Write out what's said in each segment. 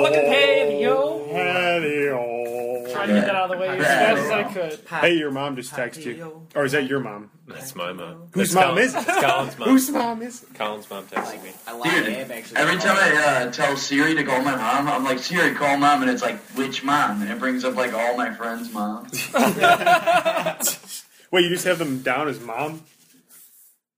Fucking Daddio. Daddio. Trying to get that out of the way as fast as I could. Hey, your mom just texted you. Or is that your mom? That's my mom. Whose mom is it? It's Colin's mom. Whose mom is it? Colin's mom texting me. Dude, every time I tell Siri to call my mom, I'm like, Siri, call mom, and it's like, which mom? And it brings up like all my friends' moms. Wait, you just have them down as mom?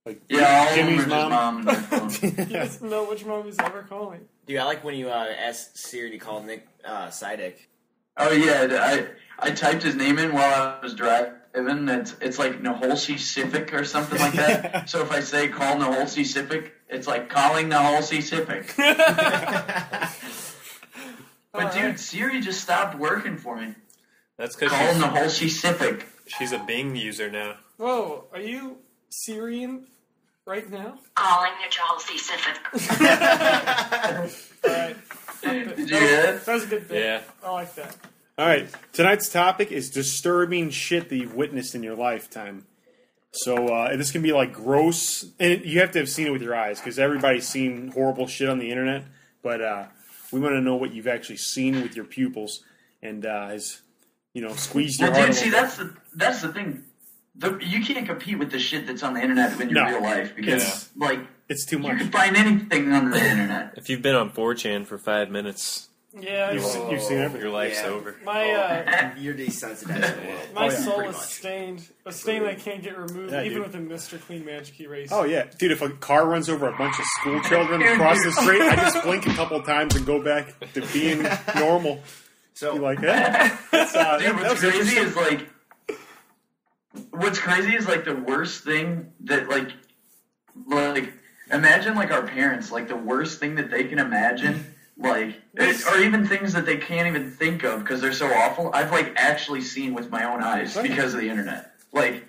Like Yeah, all Jimmy's of them are mom? just mom in my phone. He doesn't know which mom he's ever calling. Dude, I like when you ask Siri to call Nick Sidick. Oh yeah, I typed his name in while I was driving. It's like Naholsi Civic or something like that. So if I say call Naholsi Civic, it's like calling Naholsi Civic. But dude, Siri just stopped working for me. That's because Call Naholsi Civic. she's a Bing user now. Whoa, are you Syrian right now? Calling the Chelsea Civic. Alright. Did you hear that? That was a good bit. Yeah. I like that. Alright, tonight's topic is disturbing shit that you've witnessed in your lifetime. So, this can be like gross, and you have to have seen it with your eyes, because everybody's seen horrible shit on the internet, but we want to know what you've actually seen with your pupils, and has, squeezed your heart. Dude, see, that's the thing. You can't compete with the shit that's on the internet in your real life, because, it's too much. You can find anything on the internet. If you've been on 4chan for 5 minutes, Yeah, You've seen everything. your life's over. my You're desensitized. my Oh, yeah. soul Pretty is much. stained. A stain that can't get removed, Yeah, even dude. with a Mr. Clean Magic Erase. Oh, yeah. Dude, if a car runs over a bunch of school children across the street, I just blink a couple times and go back to being normal. So, Be like, hey. Dude, what's crazy is like the worst thing that like imagine like our parents, like the worst thing that they can imagine, or even things that they can't even think of because they're so awful. I've like actually seen with my own eyes because of the internet. Like,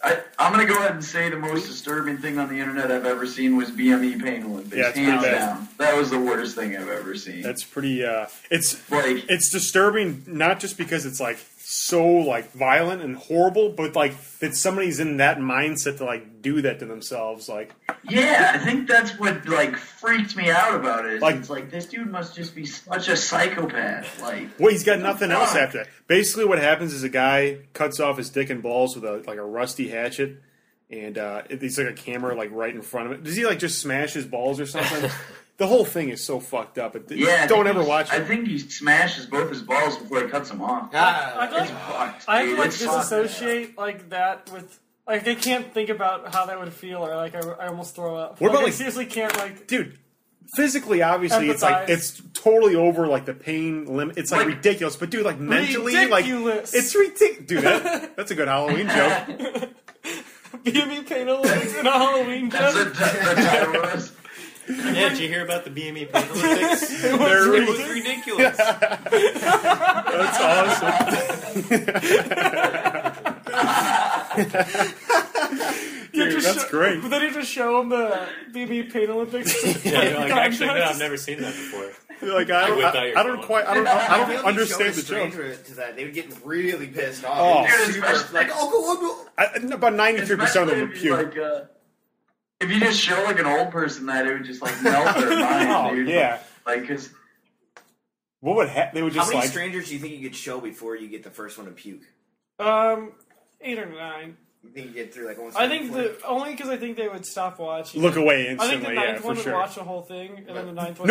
I'm gonna go ahead and say the most disturbing thing on the internet I've ever seen was BME Pain Olympics. Yeah, it's hands pretty bad. down. That was the worst thing I've ever seen. That's pretty, like, it's disturbing, not just because it's, like, so, like, violent and horrible, but, like, that somebody's in that mindset to, like, do that to themselves, like... Yeah, I think that's what, like, freaked me out about it. Like, it's like, this dude must just be such a psychopath. Like, well, he's got nothing else after that. Basically, what happens is a guy cuts off his dick and balls with, a rusty hatchet, and it's like a camera, like, right in front of it. Does he, like, just smash his balls or something? The whole thing is so fucked up. Don't ever watch it. I think he smashes both his balls before he cuts them off. It's fucked. I dude. can, like, It's fucked. disassociate, like, that with... Like, I can't think about how that would feel, or, like, I almost throw up. What about, I like... seriously can't, like... Dude, physically, obviously, it's, like, Empathize. it's totally over, like, the pain limit. It's, like, ridiculous. But, dude, like, mentally, ridiculous. like... It's ridiculous. Dude, that's a good Halloween joke. BME Pain Olympics in a Halloween That's joke. the title was. Yeah, did you hear about the BME Pain Olympics? It was ridiculous. That's awesome. Dude, that's great. But then you just show them the BME Pain Olympics. Yeah, you're like, actually, no, I've never seen that before. You're like, whip out your I don't phone. quite, I feel don't like understand the showing a joke. stranger to that, they would get really pissed off. Oh. They'd Dude, be super, like, oh, go. About 93% of them Especially would if you, puke. like, if you just show like an old person that, it would just like melt their mind, Oh, dude. yeah. Like, cause What would they would How just many like... strangers do you think you could show before you get the first one to puke? 8 or 9. You think you get through like almost? I think only because I think they would stop watching. Look away I think instantly, the yeah, ninth for one would sure. watch the whole thing, and then the ninth one.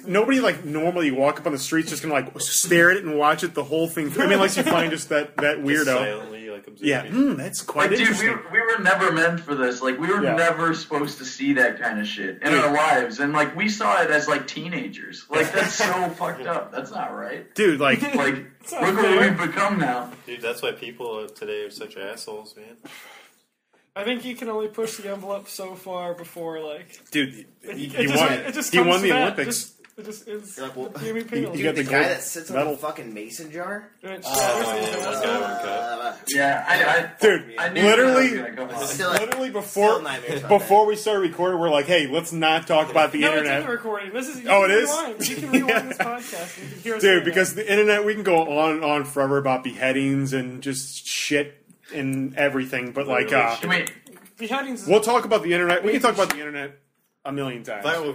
Nobody like normally walk up on the streets just gonna like stare at it and watch it the whole thing. I mean, unless you find just that weirdo. Just silently, like, observing. Yeah, that's quite dude, interesting. we were never meant for this. Like, we were never supposed to see that kind of shit in our lives, and like we saw it as like teenagers. Like, that's so fucked up. That's not right. Dude, like look what we've become now. Dude, that's why people today are such assholes, man. I think you can only push the envelope so far before, like... Dude, It he just- won. it just He comes won to the that. Olympics. It just is. You're like, well, BME Pain you Olympics. got the the guy gold that sits on medal. the fucking mason jar. One guy. Yeah, Dude, I knew that was literally, gonna come up. Still, literally still nightmares about before we started recording, we're like, hey, let's not talk about the No, it's in internet. the recording. This is. You Oh, can it is? rewind. You can rewind this podcast. And you can hear us Dude, say because the internet, we can go on and on forever about behaviings and just shit and everything, but like, Can we Beheadings. We'll talk about the internet. We can talk about the internet a million times. Viral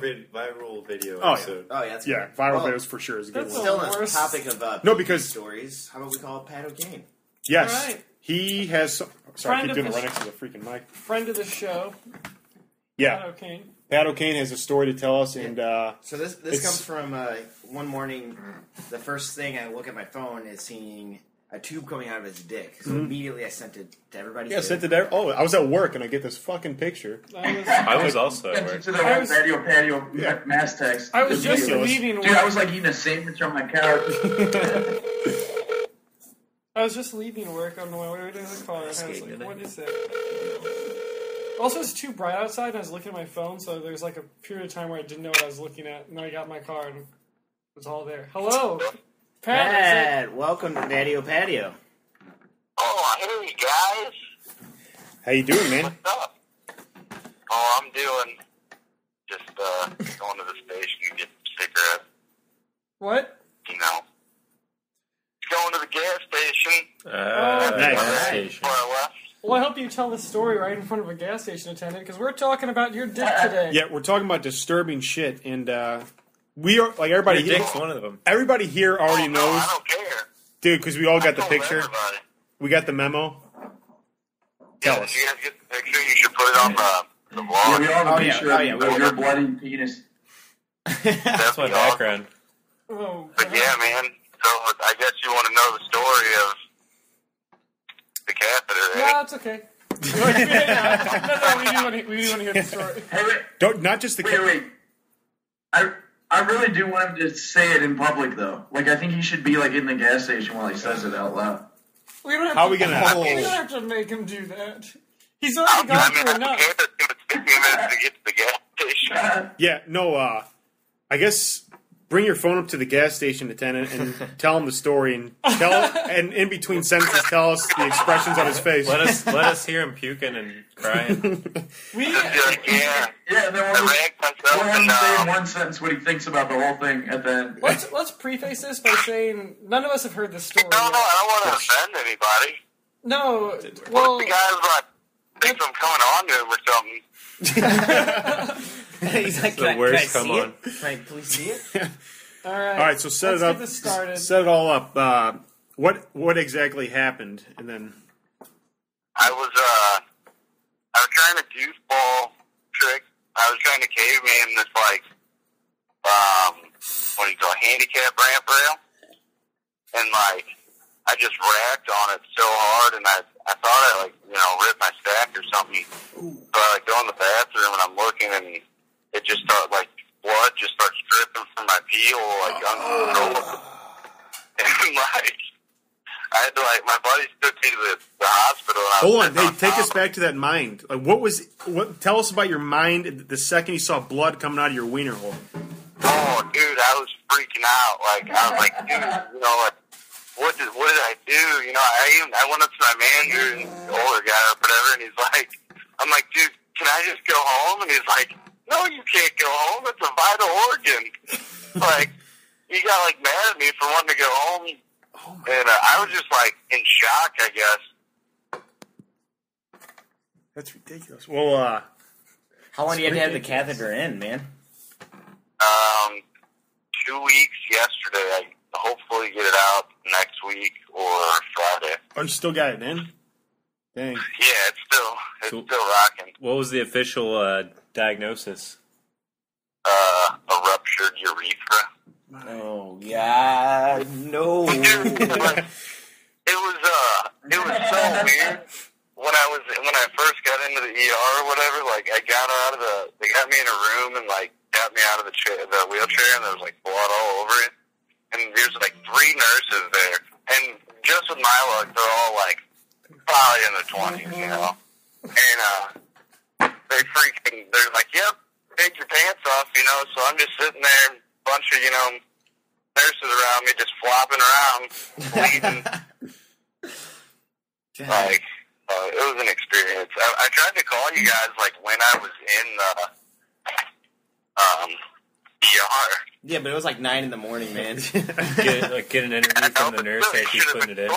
video Oh, episode. Oh, yeah. That's Yeah, good. viral Well, videos for sure is a good that's one. Still on the worst. topic of No, because- stories. How about we call it Pat O'Kane? Yes, All right. he has. Sorry, I Friend keep of doing it the right next to the freaking mic. Friend of the show. Yeah, Okay. Pat O'Kane has a story to tell us, and So this It's- comes from one morning. The first thing I look at my phone is seeing a tube coming out of his dick. So immediately I sent it to everybody. yeah, sent it there. Oh, I was at work, and I get this fucking picture. I was also at work. To the I was- patio mass text. I was just ridiculous. leaving Dude, I work. was like eating a sandwich on my couch. I was just leaving work on the way. What does it call it? I was Skating like, today. what is that? Also, it's too bright outside, and I was looking at my phone, so there's like a period of time where I didn't know what I was looking at, and then I got in my car, and it was all there. Hello, Pat. Pat, welcome to Daddio Patio. Oh, hey guys, How you doing, man? what's up? Oh, I'm doing just going to the station to get some cigarettes. What? You know, going to the gas station. Nice. Gas station. Before I left. Well, I hope you tell the story right in front of a gas station attendant, because we're talking about your dick today. Yeah, we're talking about disturbing shit, and we are like everybody. Your Here, dick's one of them. everybody here already Oh, no, knows, I don't care. dude, because we all got the I told picture. everybody. We got the memo. Tell Yeah, us. did you guys get the picture? You should put it on the Yeah, vlog. we all have a Oh, yeah. picture Oh, yeah, of we your bloody penis. That's my background. Oh, But yeah, man. So I guess you want to know the story of the catheter, eh? no, it's okay. No, we do want to hear the story. Hey, wait, Don't not just the. wait. I really do want him to say it in public, though. Like, I think he should be, like, in the gas station while he says it out loud. We don't have How to, are we gonna? Oh. We don't have to make him do that. He's already gone I through don't enough. care. It's going to take me a minute to get to the gas station. Yeah, no. I guess bring your phone up to the gas station attendant and tell him the story, and and in between sentences, tell us the expressions on his face. Let us hear him puking and crying. We Just like, yeah. Yeah, and then I we'll ranked we'll have him say in myself one sentence what he thinks about the whole thing at the end. let's preface this by saying none of us have heard this story No, yet. I don't want to offend anybody. No, What well, if the guy's like, thinks I'm coming on to him or something? He's like, The can I worst, see come it? on. Can I please see it? all right. All right, so set Let's it up. get this started. Set it all up. What exactly happened, and then I was trying to goofball trick. I was trying to caveman this, like, what do you call it, handicap ramp rail. And, like, I just racked on it so hard, and I thought I, like, ripped my stack or something. So I, like, go in the bathroom, and I'm looking, and it just started, like, blood just starts dripping from my peel, like, uncontrollable. And, like, I had to, like, my buddies took me to the hospital. And I was hold on, sitting hey, take top us back to that mind. Like, tell us about your mind the second you saw blood coming out of your wiener hole. Oh, dude, I was freaking out. Like, I was like, dude, like, what did I do? I went up to my manager, and the older guy or whatever, and he's like, I'm like, dude, can I just go home? And he's like, no, you can't go home. It's a vital organ. Like, he got, like, mad at me for wanting to go home. And I was just, like, in shock, I guess. That's ridiculous. Well, How long do you have to have the catheter in, man? 2 weeks yesterday. I hopefully get it out next week or Friday. oh, you still got it in? Dang. Yeah, it's Cool. still rocking. What was the official diagnosis? A ruptured urethra. Oh, yeah, no. It was so weird when I first got into the ER or whatever. Like, I got they got me in a room and, like, got me out of the wheelchair, and there was, like, blood all over it. And there's, like, 3 nurses there, and just with my luck, they're all, like, probably in their 20s, And they're like, yep, take your pants off, So I'm just sitting there, a bunch of, nurses around me just flopping around, bleeding. Like, it was an experience. I tried to call you guys, like, when I was in the ER. Yeah, but it was like 9 in the morning, man. Get an interview from the nurse as she's putting it in.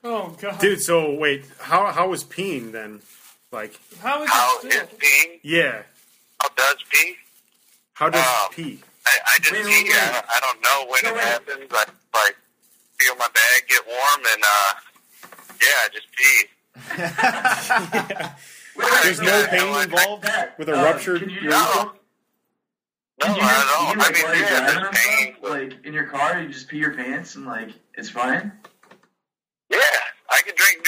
Oh god, Dude, so wait, how was peeing then? Like, How is How it is still? peeing? yeah. How does pee? How does pee? I just Wait, pee. wait. I don't know when No, it wait. happens. I like feel my bag get warm and yeah, I just pee. There's no pain involved with a ruptured Can you urethra? No, Did you not just at all. pee, like, I mean, while you're yeah, driving there's and pain. stuff? Like, in your car, you just pee your pants and, like, it's fine? Yeah, I could drink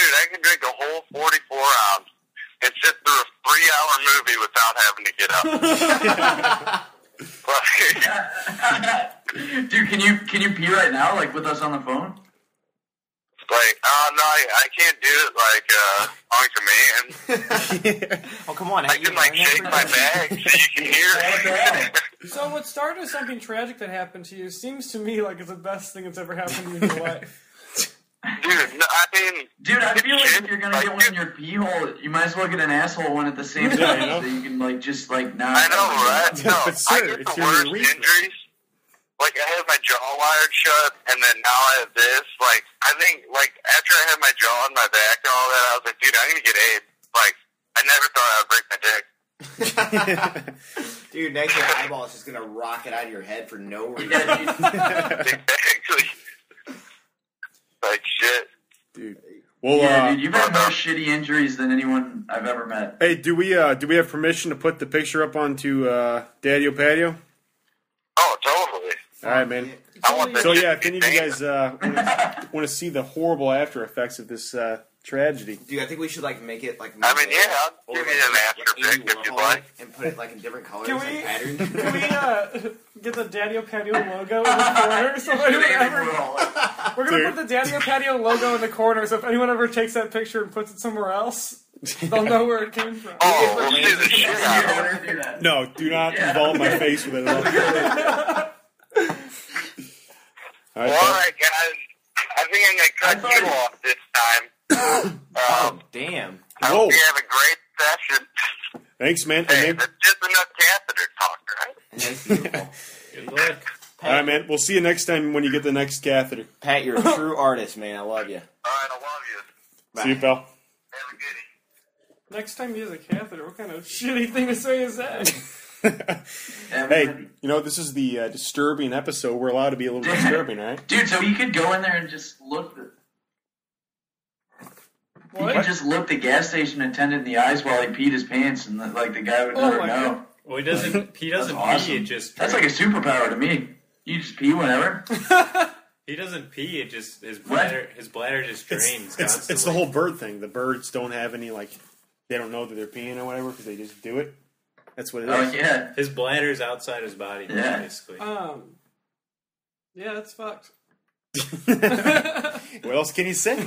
a whole 44 ounce and sit through a 3-hour movie without having to get up. Dude, can you pee right now, like, with us on the phone? No, I can't do it on command. Oh, come on. I can shake my bag so you can hear it. So what started as something tragic that happened to you seems to me like it's the best thing that's ever happened to you in your life. Dude, no, I mean, Dude, I feel like if you're gonna get one in your pee hole, you might as well get an asshole one at the same time, Yeah, you know? so you can, like, just, like, not... I know, right? Yeah, No, but sir, I get it's the your worst urethra. injuries. Like, I have my jaw wired shut, and then now I have this. Like, I think, like, after I had my jaw on my back and all that, I was like, dude, I'm gonna get AIDS. Like, I never thought I would break my dick. Dude, next your eyeball is just gonna rocket out of your head for no reason. Exactly. Like, shit. Dude. Well, Yeah, dude, you've had more shitty injuries than anyone I've ever met. hey, do we have permission to put the picture up onto Daddio Patio? Oh, totally. All right, man. I want that So shit yeah, to if any be of you famous. guys want to see the horrible after effects of this tragedy, Dude, I think we should make it like. I mean, yeah, I'll or give you an after Andy pic if you'd Warhol, like. and put it in different colors Can and we- patterns. Can we get the Daddio Patio logo in the corner? So if anyone ever, we're gonna put the Daddio Patio logo in the corner. So if anyone ever takes that picture and puts it somewhere else, they'll know where it came from. Oh, we'll see the shit out of it. Do that. no, do not involve my face with it at all. All right, Well, pal. all right, guys. I think I'm gonna cut you off this time. Oh, damn. I Whoa. hope you have a great session. Thanks, man. Hey, And that's just enough catheter talk, right? That's beautiful. Good luck. all right, man. We'll see you next time when you get the next catheter. Pat, you're a true artist, man. I love you. All right, I love you. See you, pal. Have a goodie. Next time you use a catheter, what kind of shitty thing to say is that? Hey, you know, this is the disturbing episode. We're allowed to be a little disturbing, right? Dude, so you could go in there and just look you could just look the gas station attendant in the eyes while he peed his pants, and the guy would Oh never my know. God. Well, he doesn't pee. That's awesome. It just That's like a superpower to me. You just pee whenever. he doesn't pee. It just his What? bladder just drains. It's the whole bird thing. The birds don't have any, they don't know that they're peeing or whatever because they just do it. That's what it Oh is. yeah. His bladder's outside his body, Yeah. basically. Yeah, that's fucked. What else can you say?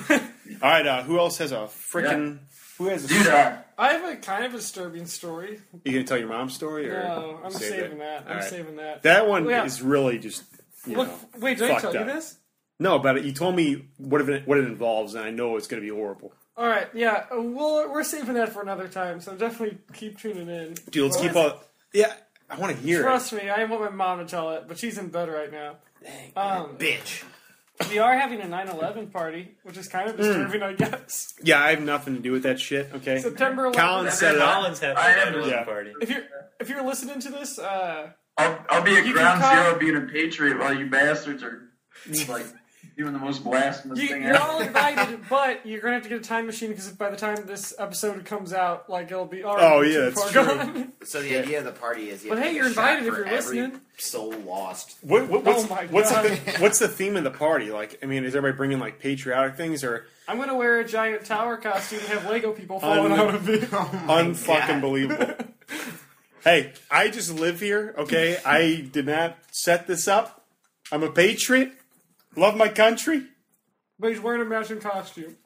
All right, who else has a freaking... Who has a... Dude, I have a kind of disturbing story. You gonna tell your mom's story? Or No, I'm save saving that. All I'm right. saving that. That one Yeah. is really just, Look, wait, did I fucked tell you up. this? No, but you told me what it involves, and I know it's going to be horrible. All right, yeah. We're saving that for another time, so definitely keep tuning in. Dude, let's keep all... Yeah, I want to hear Trust me, I want my mom to tell it, but she's in bed right now. Bitch. We are having a 9/11 party, which is kind of disturbing, I guess. it. Yeah, I have nothing to do with that shit, okay? September 11th. Colin set it up. Collins having I a am- 9/11 yeah. party. If you're listening to this, I'll be at You ground can zero being a patriot while you bastards are doing the most blasphemous thing you're ever. all invited, but you're gonna have to get a time machine because by the time this episode comes out, it'll be already Oh, yeah, too that's far true. gone. So the idea of the party is you But have to hey, take you're a shot invited if for you're every listening. soul lost. What's my what's God. what's the theme of the party? Is everybody bringing patriotic things or I'm gonna wear a giant tower costume and have Lego people falling out of it. unfucking believable? Hey, I just live here, okay? I did not set this up. I'm a patriot. Love my country. But he's wearing a matching costume.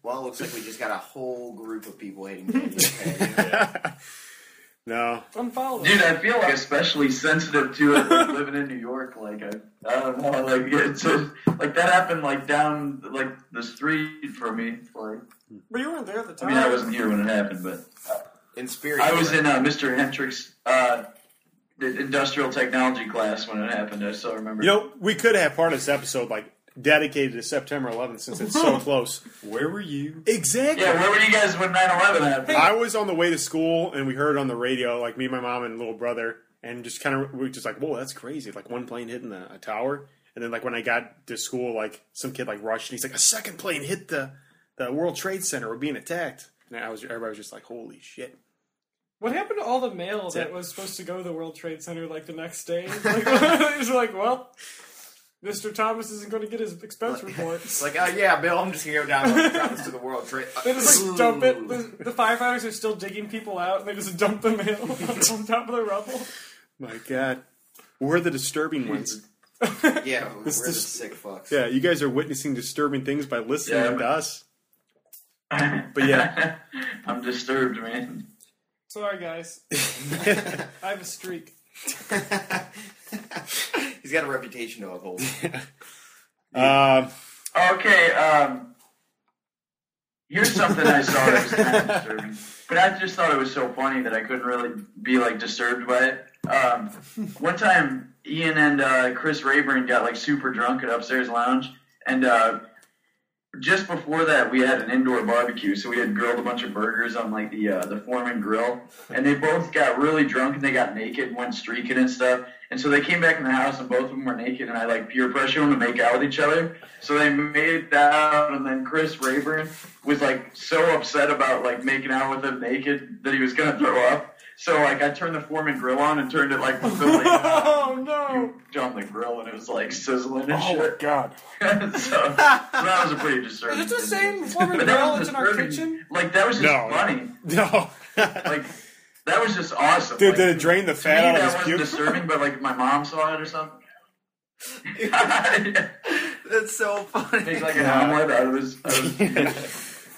Well, it looks like we just got a whole group of people hating Daddios. No. Unfollow Dude, him. I feel especially sensitive to it living in New York. I don't know, it's that happened down the street for me. But you weren't there at the I time. mean, I wasn't here when it happened, but In spirit, I was in Mr. Hendrick's the industrial technology class when it happened. I still remember. You know, we could have part of this episode dedicated to September 11th since it's so close. Where were you? Exactly. Yeah, where were you guys when 9/11 happened? I was on the way to school, and we heard it on the radio, like me, my mom, and little brother, and just kind of, we were just like, whoa, that's crazy. Like, one plane hitting a tower. And then, like, when I got to school, like, some kid, like, rushed, and he's like, a second plane hit the World Trade Center. We're being attacked. And everybody was just like, holy shit. What happened to all the mail that was supposed to go to the World Trade Center, like, the next day? Like, it was like, well, Mr. Thomas isn't going to get his expense reports. It's like, oh yeah, Bill, I'm just going to go down and drop this to the World Trade. They just, like, dump it. The firefighters are still digging people out, and they just dump the mail on top of the rubble. My God. We're the disturbing ones. Yeah, we're the sick fucks. Yeah, you guys are witnessing disturbing things by listening to us. But yeah. I'm disturbed, man. Sorry, guys. I have a streak. He's got a reputation to uphold. Okay, here's something I saw that was kind of disturbing. But I just thought it was so funny that I couldn't really be, like, disturbed by it. One time, Ian and Chris Rayburn got, like, super drunk at Upstairs Lounge, and just before that, we had an indoor barbecue, so we had grilled a bunch of burgers on, like, the Foreman grill, and they both got really drunk, and they got naked and went streaking and stuff, and so they came back in the house, and both of them were naked, and I, like, peer pressured them to make out with each other, so they made out, and then Chris Rayburn was, like, so upset about, like, making out with him naked that he was gonna throw up. So, like, I turned the Foreman grill on and turned it, like, Oh, no! on the grill, and it was, like, sizzling and shit. Oh, my God. so that was a pretty disturbing. Is it the same Foreman But that grill was that's in our disturbing. kitchen? Like, that was just funny. No. Like, that was just awesome. Dude, like, did it drain the to fat me, out of that his wasn't puke? disturbing, but, like, my mom saw it or something. That's so funny. Make, like, an omelet out of his puke.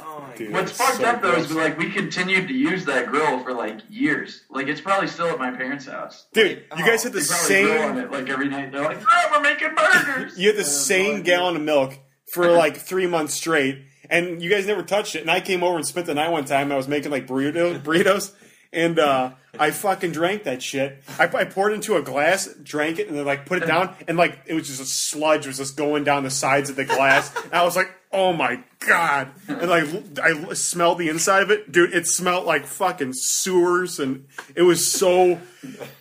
Oh my Dude, What's it's fucked so up, though, is, gross. like, we continued to use that grill for, like, years. Like, it's probably still at my parents' house. Dude, you guys had the They probably grill on same... it, like, every night. They're like, oh, we're making burgers! You had the same gallon of milk for, like, 3 months straight, and you guys never touched it. And I came over and spent the night one time. I was making, like, burritos, and I fucking drank that shit. I poured it into a glass, drank it, and then, like, put it down, and, like, it was just a sludge was just going down the sides of the glass. And I was like, oh my God. And, like, I smelled the inside of it. Dude, it smelled like fucking sewers, and it was so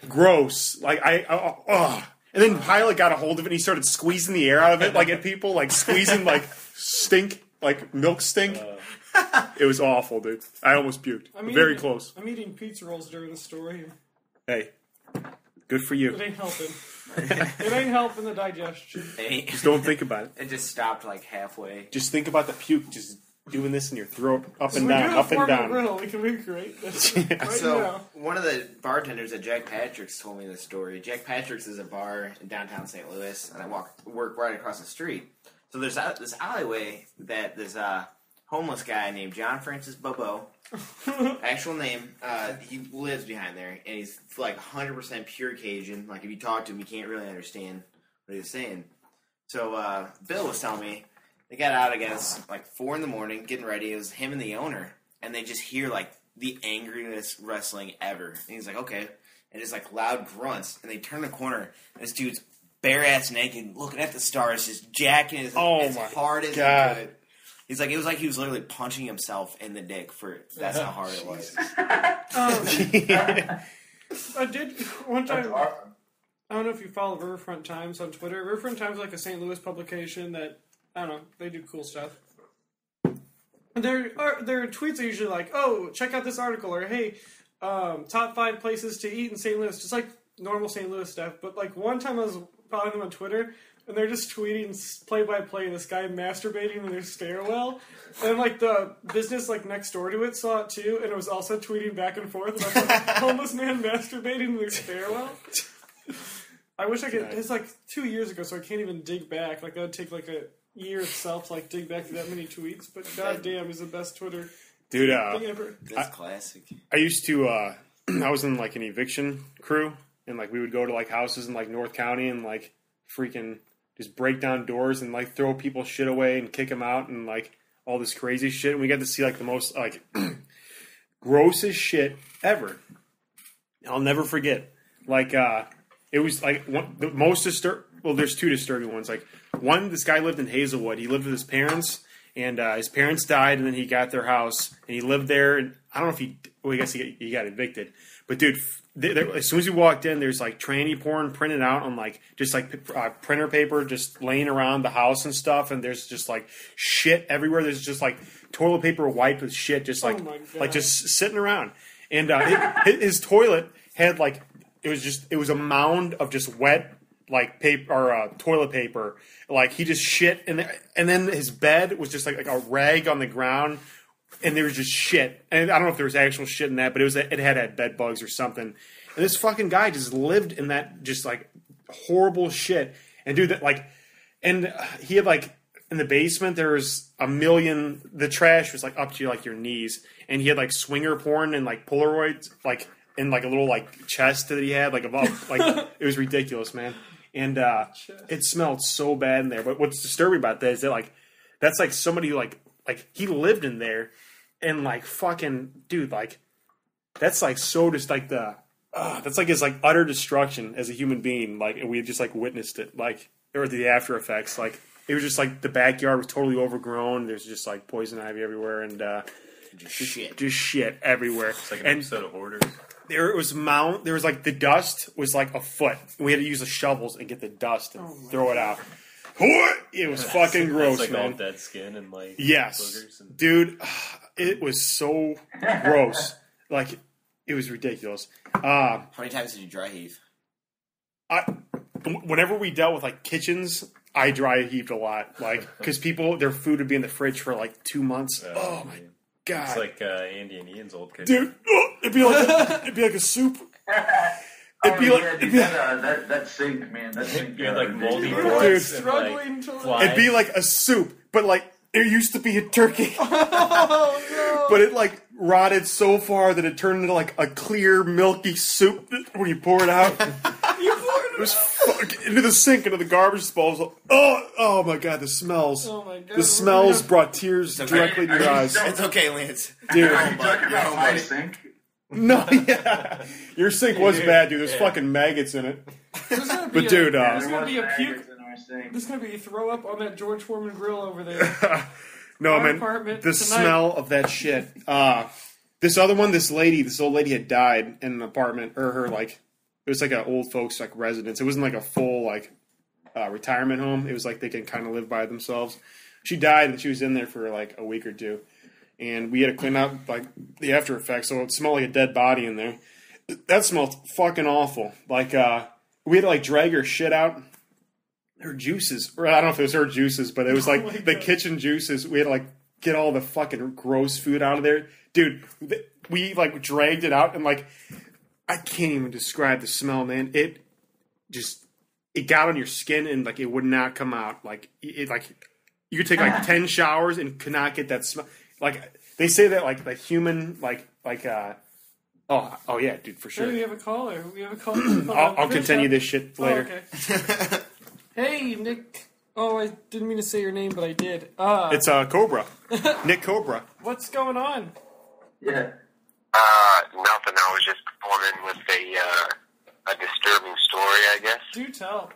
gross. Like, and then Pilot got a hold of it, and he started squeezing the air out of it, like, at people, like, squeezing, like, stink, like, milk stink. It was awful, dude. I almost puked. Very close. I'm eating pizza rolls during the story. Hey, good for you. It ain't helping. It ain't helping the digestion. Just don't think about it. It just stopped like halfway. Just think about the puke just doing this in your throat, up and We down, do a up and Foreman down. grill. We can recreate this right So, now. one of the bartenders at Jack Patrick's told me this story. Jack Patrick's is a bar in downtown St. Louis, and I work right across the street. So there's this alleyway that this homeless guy named John Francis Bobo, actual name, he lives behind there, and he's like 100% pure Cajun. Like, if you talk to him, you can't really understand what he's saying. So Bill was telling me, they got out, I guess, like 4 in the morning, getting ready. It was him and the owner, and they just hear, like, the angriest wrestling ever. And he's like, okay. And it's like loud grunts, and they turn the corner, and this dude's bare-ass naked, looking at the stars, just jacking his as hard as he could. He's like, it was like he was literally punching himself in the dick that's how hard it was. I did one time. That's awesome. I don't know if you follow Riverfront Times on Twitter. Riverfront Times is like a St. Louis publication that, I don't know, they do cool stuff. And their tweets are usually like, oh, check out this article, or hey, top 5 places to eat in St. Louis, just like normal St. Louis stuff. But like one time I was following them on Twitter, and they're just tweeting play-by-play this guy masturbating in their stairwell. And, like, the business, like, next door to it saw it, too, and it was also tweeting back and forth about the homeless man masturbating in their stairwell. I wish I could... It's, like, 2 years ago, so I can't even dig back. Like, that would take, like, a year itself to, like, dig back to that many tweets. But, goddamn, he's the best Twitter Dude, thing ever. That's classic. I used to, I was in, like, an eviction crew, and, like, we would go to, like, houses in, like, North County and, like, freaking... just break down doors and, like, throw people's shit away and kick them out and, like, all this crazy shit. And we got to see, like, the most, like, grossest shit ever. I'll never forget. Like, it was, like, the most disturbing... Well, there's 2 disturbing ones. Like, This guy lived in Hazelwood. He lived with his parents, and his parents died, and then he got their house, and he lived there. And I don't know if I guess he got evicted. But dude, as soon as you walked in, there's like tranny porn printed out on like just like printer paper, just laying around the house and stuff. And there's just like shit everywhere. There's just like toilet paper wiped with shit, just like just sitting around. And his toilet had like it was a mound of just wet like paper or toilet paper. Like he just shit, and then his bed was just like a rag on the ground. And there was just shit. And I don't know if there was actual shit in that, but it had bed bugs or something. And this fucking guy just lived in that just like horrible shit. And dude, he had like in the basement there was the trash was like up to like your knees. And he had like swinger porn and like Polaroids like in like a little like chest that he had like above like it was ridiculous, man. And it smelled so bad in there. But what's disturbing about that is that like that's like somebody who like he lived in there. And like fucking dude, like that's like so just like that's like his like utter destruction as a human being. Like and we had just like witnessed it, like or the after effects. Like it was just like the backyard was totally overgrown. There's just like poison ivy everywhere and just shit everywhere. It's like an and episode of Hoarders. There was like the dust was like a foot. We had to use the shovels and get the dust and throw it out. It was fucking gross, like man. All dead skin and like yes, dude. It was so gross. Like, it was ridiculous. How many times did you dry heave? Whenever we dealt with, like, kitchens, I dry heaved a lot. Like, because their food would be in the fridge for, like, 2 months. Oh, my God. It's like Andy and Ian's old kitchen. Dude, it'd be like a soup. That sink, man. That sink. You had, like, moldy Dude, boards struggling and, to like, It'd be like a soup, but, like, it used to be a turkey. Oh, no. But it, like, rotted so far that it turned into, like, a clear, milky soup when you pour it out. It was into the sink, into the garbage disposal. Oh my God, the smells. Oh my God. The smells brought tears directly to your eyes. It's okay, Lance. Dude. Are you talking about my sink? No, yeah. Your sink was bad, dude. There's fucking maggots in it. But, dude, there's gonna be a maggots puke. in our sink. There's gonna be a throw up on that George Foreman grill over there. No, Our man. apartment The tonight. smell of that shit. This other one, this old lady had died in an apartment, or her, like, it was like an old folks, like, residence. It wasn't like a full, like, retirement home. It was like they can kind of live by themselves. She died, and she was in there for, like, a week or two. And we had to clean up, like, the after effects, so it smelled like a dead body in there. That smelled fucking awful. Like, we had to, like, drag her shit out. Her juices, or I don't know if it was her juices, but it was like the kitchen juices. We had to like get all the fucking gross food out of there, dude. We like dragged it out, and like I can't even describe the smell, man. It got on your skin, and like it would not come out. Like it you could take like 10 showers and could not get that smell. Like they say that like the human oh yeah, dude, for sure. Hey, we have a caller. I'll continue this shit later. Oh, okay. Hey, Nick. Oh, I didn't mean to say your name, but I did. It's Cobra. Nick Cobra. What's going on? Yeah. Nothing. I was just performing with a disturbing story, I guess. Do tell.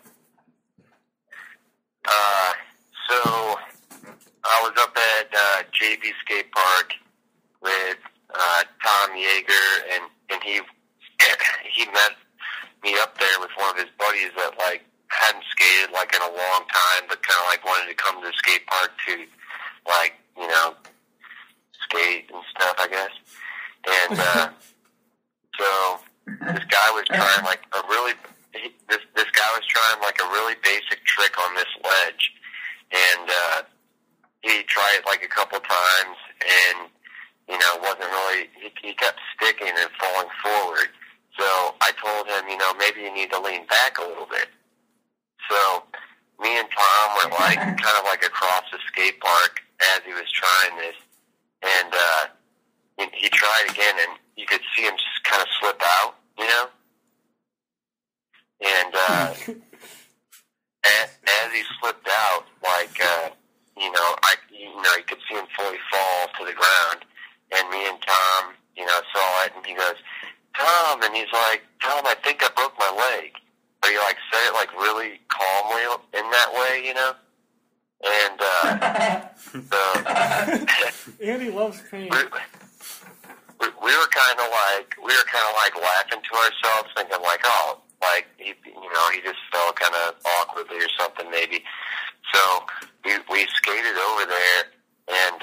So I was up at JB Skate Park with Tom Yeager, and he met me up there with one of his buddies that like hadn't skated like in a long time, but kind of like wanted to come to the skate park to like skate and stuff, I guess. And so this guy was trying like this guy was trying like a really basic trick on this ledge, and he tried it like a couple times, and wasn't really. He kept sticking and falling forward. So I told him, maybe you need to lean back a little bit. So me and Tom were like kind of like across the skate park as he was trying this, and he tried again, and you could see him just kind of slip out, and as he slipped out, like you could see him fully fall to the ground, and me and Tom, saw it, and he goes, Tom, and he's like, Tom, I think I broke my leg. But he like said it like really calmly in that way, And so Andy loves pain. we were kind of like laughing to ourselves, thinking like, oh, like he just fell kind of awkwardly or something maybe. So we skated over there and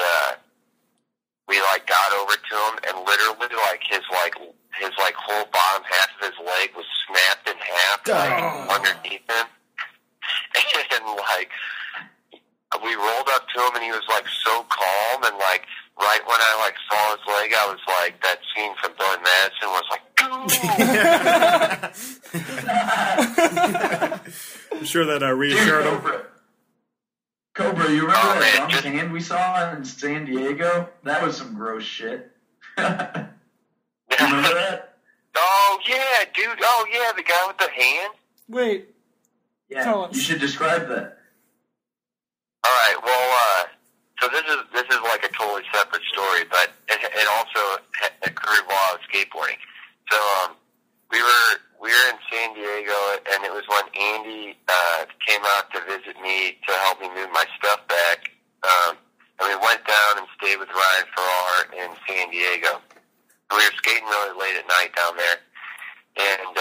we like got over to him and literally like his whole bottom half of his leg was snapped in half underneath him. And like we rolled up to him and he was like so calm, and like right when I like saw his leg, I was like, that scene from Billy Madison was like, I'm sure that reassured him. Cobra, you remember that dunk's hand we saw in San Diego? That was some gross shit. Remember that? Oh yeah, dude. Oh yeah, the guy with the hand. Wait. Yeah, Tell us. you should describe that. All right. Well, so this is like a totally separate story, but it also occurred while I was skateboarding. So we were in San Diego, and it was when Andy came out to visit me to help me move my stuff back. And we went down and stayed with Ryan Farrar in San Diego. We were skating really late at night down there, and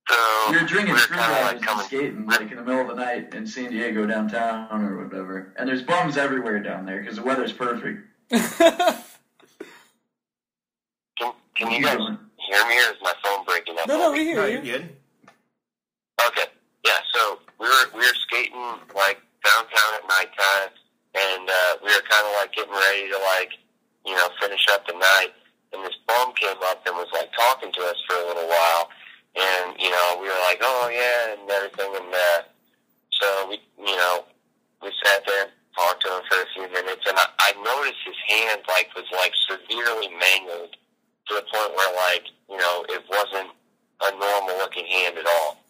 so we were drinking screwdrivers like and skating like in the middle of the night in San Diego downtown or whatever. And there's bums everywhere down there because the weather's perfect. Can you guys hear me, or is my phone breaking up? No, we hear you. Good. Okay, yeah. So we were skating like downtown at nighttime, and we were kind of like getting ready to finish up the night. And this bum came up and was like talking to us for a little while. And, we were like, oh, yeah, and everything. And so we sat there and talked to him for a few minutes. And I noticed his hand, was, severely mangled to the point where, it wasn't a normal-looking hand at all.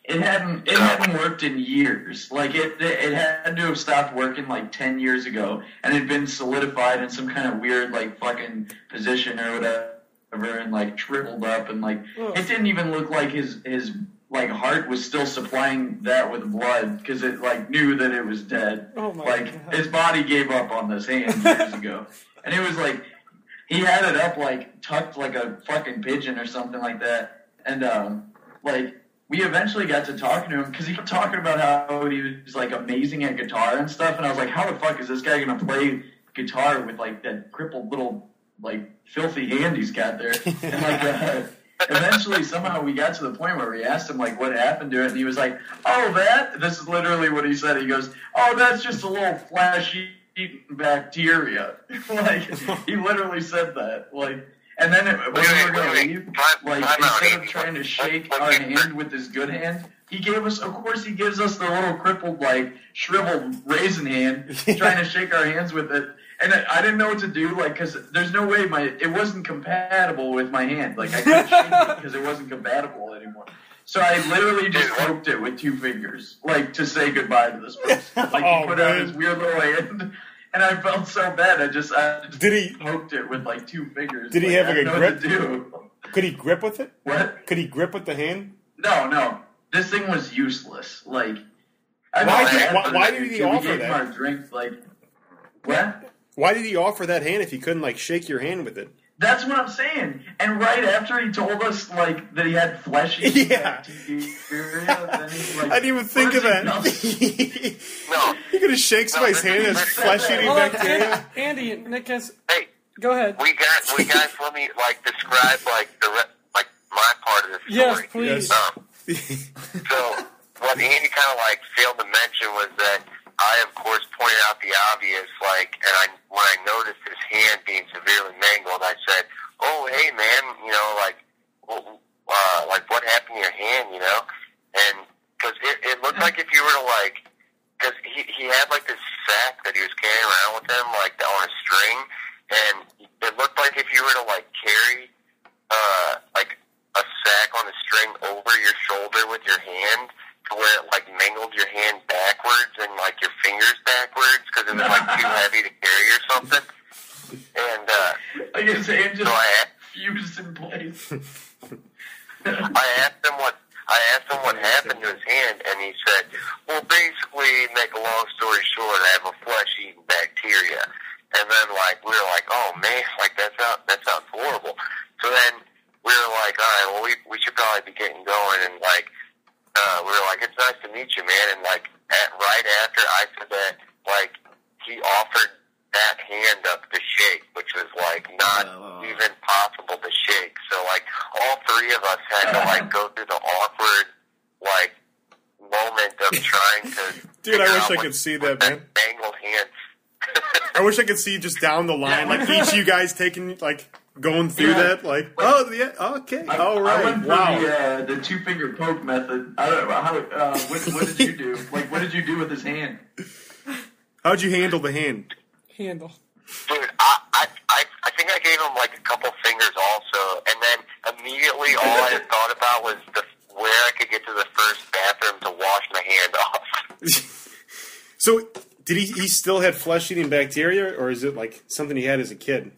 And it hadn't worked in years. It had to have stopped working 10 years ago, and it had been solidified in some kind of weird fucking position or whatever, and shriveled up, and it didn't even look like his heart was still supplying that with blood, because it knew that it was dead. Oh my God. His body gave up on this hand years ago, and it was he had it up tucked like a fucking pigeon or something like that, and we eventually got to talking to him because he kept talking about how he was amazing at guitar and stuff, and I was like, how the fuck is this guy gonna play guitar with that crippled little filthy hand he's got there? And eventually somehow we got to the point where we asked him what happened to it, and he was like, oh, this is literally what he said. He goes, oh, that's just a little flashy bacteria. He literally said that. And then when we were going to leave, instead of trying to shake our hand with his good hand, he gives us the little crippled, shriveled raisin hand, trying to shake our hands with it. And I didn't know what to do, because there's no way it wasn't compatible with my hand. I couldn't shake it because it wasn't compatible anymore. So I literally just poked it with 2 fingers, to say goodbye to this person. He put out his weird little hand. And I felt so bad. I just poked it with 2 fingers. Did he have a grip? What to do. Could he grip with it? What? Could he grip with the hand? No. This thing was useless. Why did he offer that? Our drink, what? Why did he offer that hand if he couldn't shake your hand with it? That's what I'm saying. And right after he told us that he had fleshy bacteria, then he's I didn't even think of that. no, You're gonna shake somebody's hand that's fleshy bacteria. Andy, Nick has. Hey, go ahead. We guys, let me describe my part of the story. Yes, please. So what Andy kind of failed to mention was that I, of course, pointed out the obvious, and when I noticed his hand being severely mangled, I said, oh, hey, man, what happened to your hand, And, because it looked like if you were to, because he had, this sack that he was carrying around with him, on a string, and it looked like if you were to, carry, a sack on a string over your shoulder with your hand, to where it mangled your hand backwards and your fingers backwards because it was too heavy to carry or something. And his hand just fused in place. I asked him what I asked him what happened to his hand, and he said, well, basically, make a long story short, I have a flesh-eating bacteria. And then, like, we were like, oh, man, like, that sounds horrible. So then we were like, all right, well, we should probably be getting going. And, like, we were like, it's nice to meet you, man. And, like, right after I said that, like, he offered that hand up to shake, which was, like, not even possible to shake. So, like, all three of us had to, like, go through the awkward, like, moment of trying to... Dude, I wish I could see that, man. Mangled hand. I wish I could see just down the line, like, each of you guys taking, like, going through that, like, oh, yeah, okay, all right, I went for wow. the two-finger poke method. I don't know, what did you do? Like, what did you do with his hand? How'd you handle the hand? Handle. Dude, I think I gave him like a couple fingers also, and then immediately all I thought about was where I could get to the first bathroom to wash my hand off. So, did he still had flesh-eating bacteria, or is it like something he had as a kid?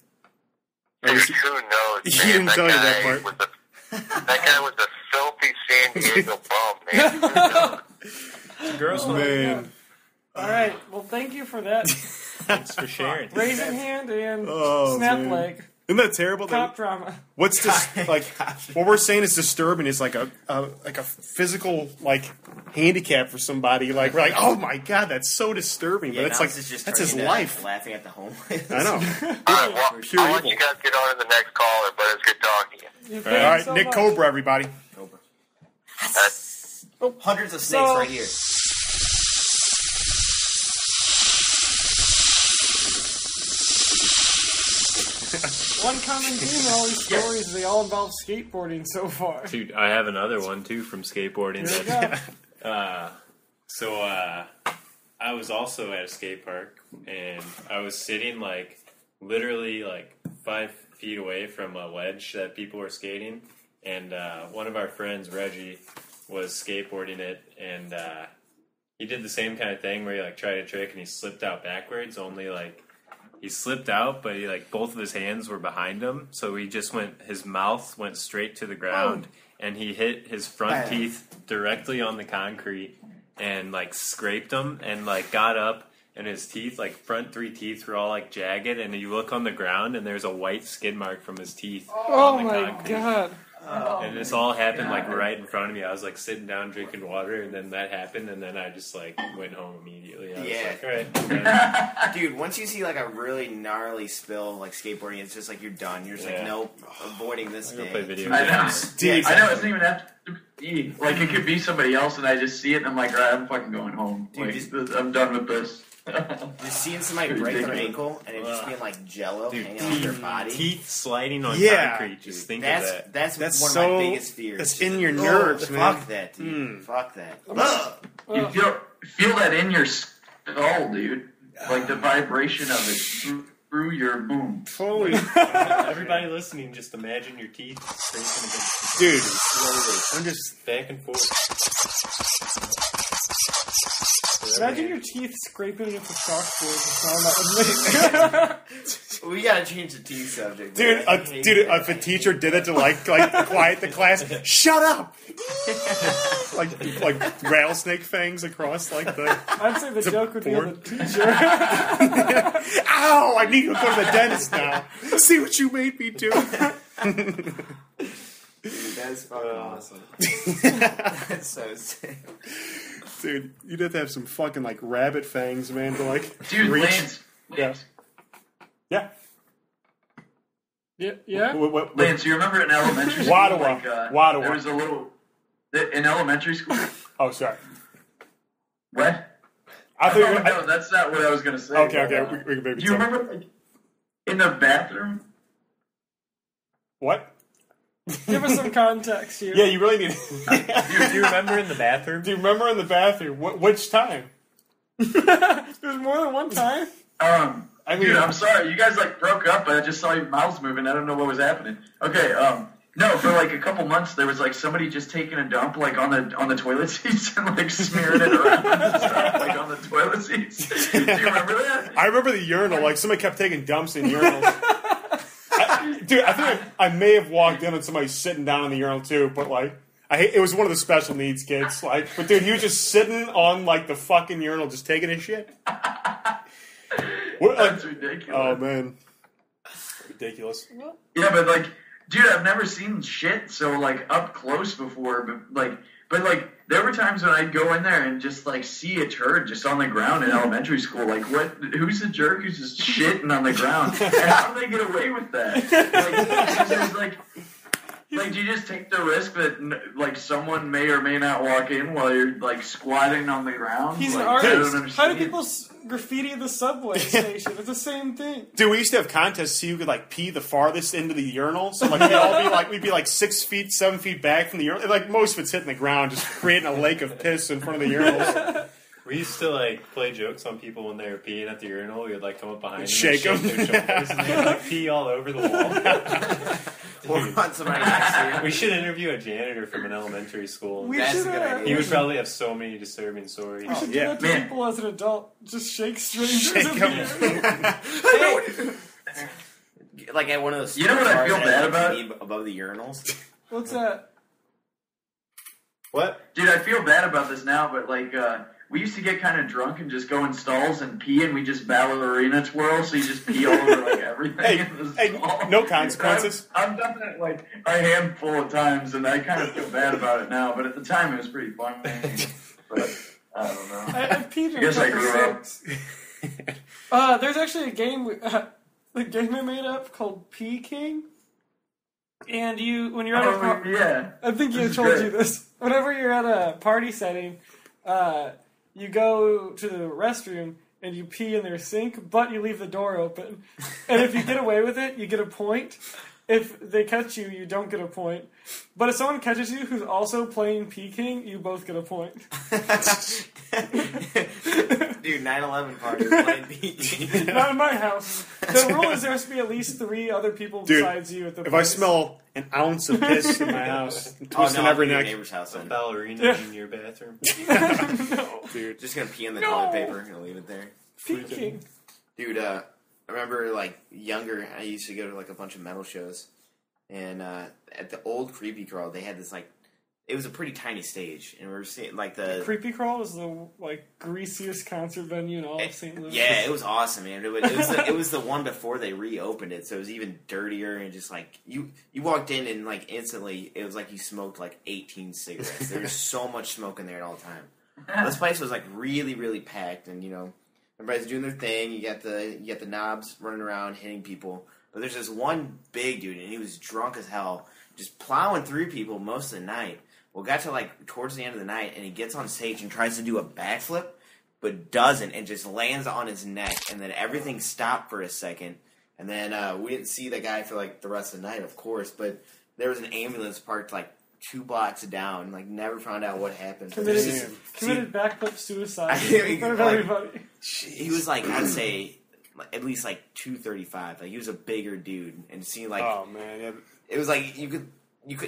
Dude, who knows? He Man, didn't tell you that part. That guy was a filthy San Diego bum, man. Who knows? Gross, Man. All right. Well, thank you for that. Thanks for sharing. Raisin hand and Oh, snap man. leg. Isn't that terrible? Top drama. What's this, like, what we're saying is disturbing is like a physical, like, handicap for somebody. Like, we're like, oh my god, that's so disturbing. Yeah, but it's now like, it's just that's his turning into life. Laughing at the homeless. I know. All right, well, Pure I'll let evil. you guys get on to the next caller, but it's good talking to you. Thank you All right, so Nick much. Cobra, everybody. Hundreds of snakes right here. One common theme in all these stories, they all involve skateboarding so far. Dude, I have another one too from skateboarding. Here we That, go. so I was also at a skate park, and I was sitting like literally like 5 feet away from a ledge that people were skating, and one of our friends, Reggie, was skateboarding it, and he did the same kind of thing where he like tried a trick and he slipped out backwards. Only like he slipped out, but he like both of his hands were behind him, so he just his mouth went straight to the ground, and he hit his front teeth directly on the concrete and like scraped them, and like got up, and his teeth, like front 3 teeth, were all like jagged, and you look on the ground and there's a white skid mark from his teeth. Oh on the my concrete. god. And this all happened like right in front of me. I was like sitting down drinking water, and then that happened, and then I just like went home immediately. I was Yeah. like, all right, I'm done. Dude, once you see like a really gnarly spill, like skateboarding, it's just like you're done. You're just like, Yeah. nope, avoiding this I'm gonna day. play video I know. games. Dude, I know, it doesn't even have to be. Like, it could be somebody else, and I just see it, and I'm like, all right, I'm fucking going home. Dude, Like, just- I'm done with this. Just seeing somebody break their Ridiculous. ankle and it just being like jello Dude, hanging off their body. Teeth sliding on Yeah. concrete. Just think That's of that. that's That's one of so- my biggest fears. that's in your nerves, man. Fuck that, dude. Fuck that. You feel that in your skull, dude. Like the vibration of it through your boom. Holy, Everybody listening, just imagine your teeth scraping against dude, slowly, I'm just, back and forth. Imagine your teeth scraping against the chalkboard and sound that would make. We gotta change the teeth subject. dude, man. I hate dude, that. if a teacher did it to like quiet the class, shut up, like rattlesnake fangs across like the. I'd say the joke would be on the board. teacher. Ow! I need to go to the dentist now. See what you made me do. Dude, that's fucking awesome. That's so sick. Dude, you'd have to have some fucking like rabbit fangs, man, to like Dude, reach. Lance. Yeah. Yeah? What? Lance, you remember in elementary school? Wattawa. Like, Wattawa. There was a little. In elementary school? Oh, sorry. What? I Oh, think. no, that's not what I was going to say. Okay, but, okay. We can maybe do you talk. remember, like, in the bathroom? What? Give us some context here. Yeah, you really need. Do you remember in the bathroom? Do you remember in the bathroom? Which time? There's more than one time? I mean, Dude, I'm sorry. You guys, like, broke up, but I just saw your mouths moving. I don't know what was happening. Okay, no, for, like, a couple months, there was, like, somebody just taking a dump, like, on the toilet seats and, like, smearing it around and stuff, like, on the toilet seats. Do you remember that? I remember the urinal. Like somebody kept taking dumps in urinals. Dude, I think I may have walked in and somebody sitting down in the urinal too, but like I It was one of the special needs kids. Like, but dude, he was just sitting on like the fucking urinal, just taking a shit. That's ridiculous. Oh man, ridiculous. Yeah, but like, dude, I've never seen shit so like up close before. But there were times when I'd go in there and just like see a turd just on the ground in elementary school. Like, what? Who's the jerk who's just shitting on the ground? And how do they get away with that? Like, do you just take the risk that like someone may or may not walk in while you're like squatting on the ground? He's like, an artist. How do people graffiti the subway station? It's the same thing. Dude, we used to have contests to see who could like pee the farthest into the urinal. So like we'd be like 6 feet, 7 feet back from the urinal. Like most of it's hitting the ground, just creating a lake of piss in front of the urinals. We used to like play jokes on people when they were peeing at the urinal. We'd like come up behind them shake and shake their shoulders, and they'd like pee all over the wall. We should interview a janitor from an elementary school. That's a good idea. He would probably have so many disturbing stories. We should do that to people as an adult. Just shake strangers. Shake them. Like at one of those. You know what I feel bad about? Above the urinals. What's that? What? Dude, I feel bad about this now, but like, we used to get kind of drunk and just go in stalls and pee, and we just ballerina twirl, so you just pee all over like everything in the stall. No consequences. I've done that like a handful of times, and I kind of feel bad about it now, but at the time it was pretty fun. But I don't know. I peed in I guess I grew up. There's actually a game, the game I made up called Pee King. And when you're at yeah. I think I told you this. Whenever you're at a party setting, you go to the restroom and you pee in their sink, but you leave the door open. And if you get away with it, you get a point. If they catch you, you don't get a point. But if someone catches you who's also playing Pee King, you both get a point. Dude, 9/11 party playing Pee King. Not in my house. The rule is there has to be at least 3 other people besides you at the If place. I smell an ounce of piss in my house, I'm twisting every neck. Neighbor's house A then. ballerina in your bathroom. No. Dude. Just gonna pee in the toilet paper and leave it there. Pee King. Dude, I remember like younger, I used to go to like a bunch of metal shows, and at the old Creepy Crawl, they had this like, it was a pretty tiny stage, and we were seeing like the Creepy Crawl is the like greasiest concert venue in all of St. Louis. Yeah, it was awesome, man. It was the one before they reopened it, so it was even dirtier and just like you walked in and like instantly it was like you smoked like 18 cigarettes. There was so much smoke in there at all time. This place was like really, really packed, and everybody's doing their thing. You got the knobs running around hitting people, but there's this one big dude, and he was drunk as hell, just plowing through people most of the night. Well, got to like towards the end of the night, and he gets on stage and tries to do a backflip, but doesn't, and just lands on his neck, and then everything stopped for a second, and then we didn't see the guy for like the rest of the night, of course, but there was an ambulance parked like 2 blocks down, like never found out what happened. Committed backflip suicide in front of like, everybody. He was like, I'd say, at least like 235. Like he was a bigger dude, and see like, oh man, yeah. It was like you couldn't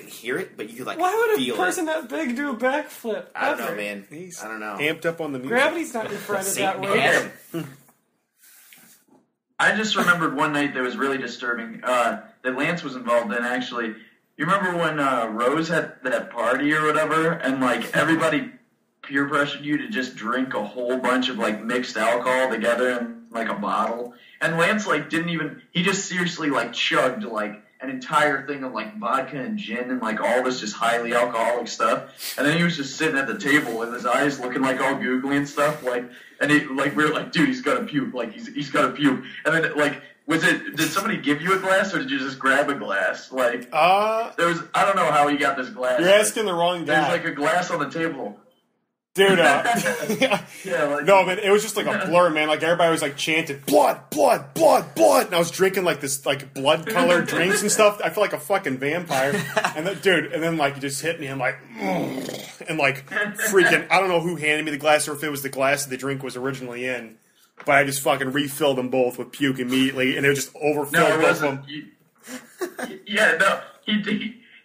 hear it, but you could like Why would feel a person it. that big do a backflip? I don't know, ever? man. He's I don't know. amped up on the music. Gravity's not your friend in that Satan way. had him. I just remembered one night that was really disturbing that Lance was involved in, actually. You remember when Rose had that party or whatever, and like everybody peer pressured you to just drink a whole bunch of like mixed alcohol together in like a bottle? And Lance like he just seriously like chugged like an entire thing of like vodka and gin and like all this just highly alcoholic stuff. And then he was just sitting at the table with his eyes looking like all googly and stuff, and we were like, dude, he's gotta puke, like he's gotta puke. And then like, did somebody give you a glass or did you just grab a glass? Like, I don't know how he got this glass. You're asking the wrong guy. There's like a glass on the table. Dude, Yeah, like, no, man, it was just like a blur, man. Like everybody was like chanting, blood, blood, blood, blood, and I was drinking like this like blood colored drinks and stuff. I feel like a fucking vampire. And then like it just hit me. I'm like, and like freaking, I don't know who handed me the glass or if it was the glass that the drink was originally in, but I just fucking refilled them both with puke immediately, and it just overfilled both of them.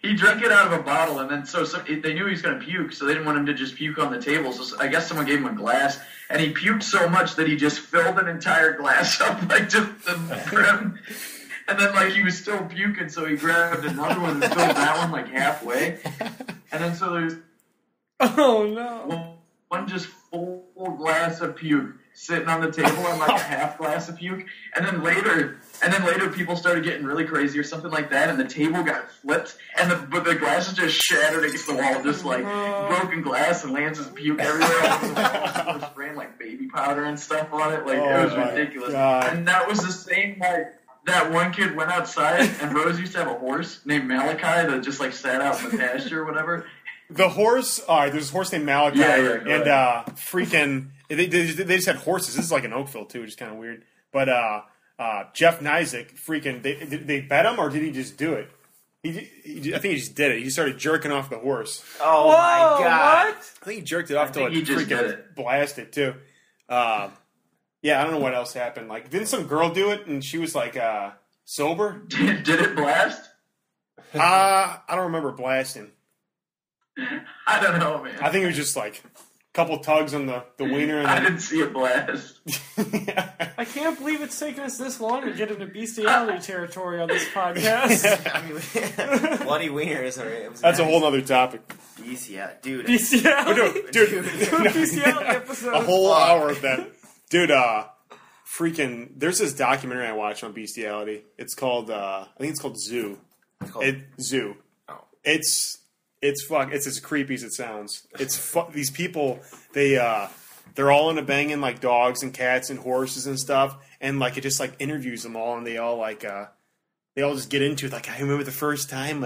He drank it out of a bottle, and then so they knew he was going to puke, so they didn't want him to just puke on the table. So I guess someone gave him a glass, and he puked so much that he just filled an entire glass up, like just the brim. And then like he was still puking, so he grabbed another one and filled that one like halfway. And then so there's Oh no. one just full glass of puke sitting on the table and like a half glass of puke. And then later people started getting really crazy or something like that, and the table got flipped, and the glass is just shattered against the wall, just like broken glass, and Lance's puke everywhere. And people were spraying like baby powder and stuff on it. Like it was ridiculous. God. And that was the same night that one kid went outside, and Rose used to have a horse named Malachi that just like sat out in the pasture or whatever. The horse, there's this horse named Malachi, and freaking, they just had horses. This is like in Oakville, too, which is kind of weird. But Jeff Nizick, freaking, they bet him, or did he just do it? I think he just did it. He started jerking off the horse. Oh, my God. What? I think he jerked it off till it he just did freaking it. blasted, too. Yeah, I don't know what else happened. Like, didn't some girl do it, and she was, like, sober? Did it blast? I don't remember blasting. I don't know, man. I think it was just like a couple tugs on the wiener. And I didn't see a blast. I can't believe it's taken us this long to get into bestiality territory on this podcast. Bloody wiener is alright. That's a whole other topic. BCL. Dude. Bestiality? Dude, Bestiality episode. a whole hour of that. Dude, freaking, there's this documentary I watched on bestiality. It's called, I think it's called Zoo. Zoo. Oh. It's as creepy as it sounds. These people, they're all into banging like dogs and cats and horses and stuff, and like it just like interviews them all, and they all just get into it. Like, I remember the first time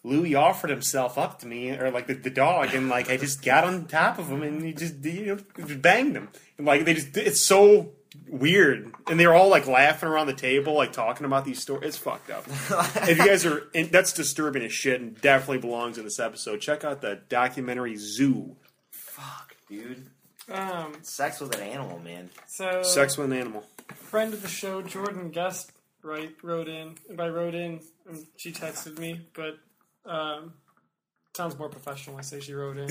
Louis offered himself up to me, or like the dog, and like I just got on top of him and he just just banged him. And, like it's so weird, and they're all like laughing around the table, like talking about these stories. It's fucked up. If you guys are, that's disturbing as shit, and definitely belongs in this episode. Check out the documentary Zoo. Fuck, dude. Sex with an animal, man. So Sex with an animal. Friend of the show, Jordan Guest, wrote in. And by wrote in, she texted me, but sounds more professional. I say she wrote in.